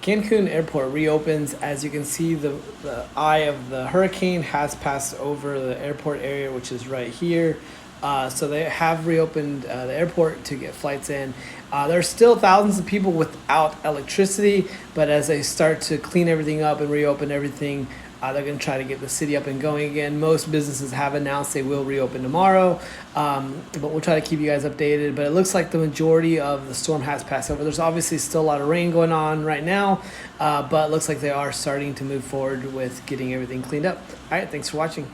Cancun airport reopens. As you can see, the eye of the hurricane has passed over the airport area, which is right here. So they have reopened the airport to get flights in. There's still thousands of people without electricity, but as they start to clean everything up and reopen everything, they're going to try to get the city up and going again. Most businesses have announced they will reopen tomorrow, but we'll try to keep you guys updated. But it looks like the majority of the storm has passed over. There's obviously still a lot of rain going on right now, but it looks like they are starting to move forward with getting everything cleaned up. All right, thanks for watching.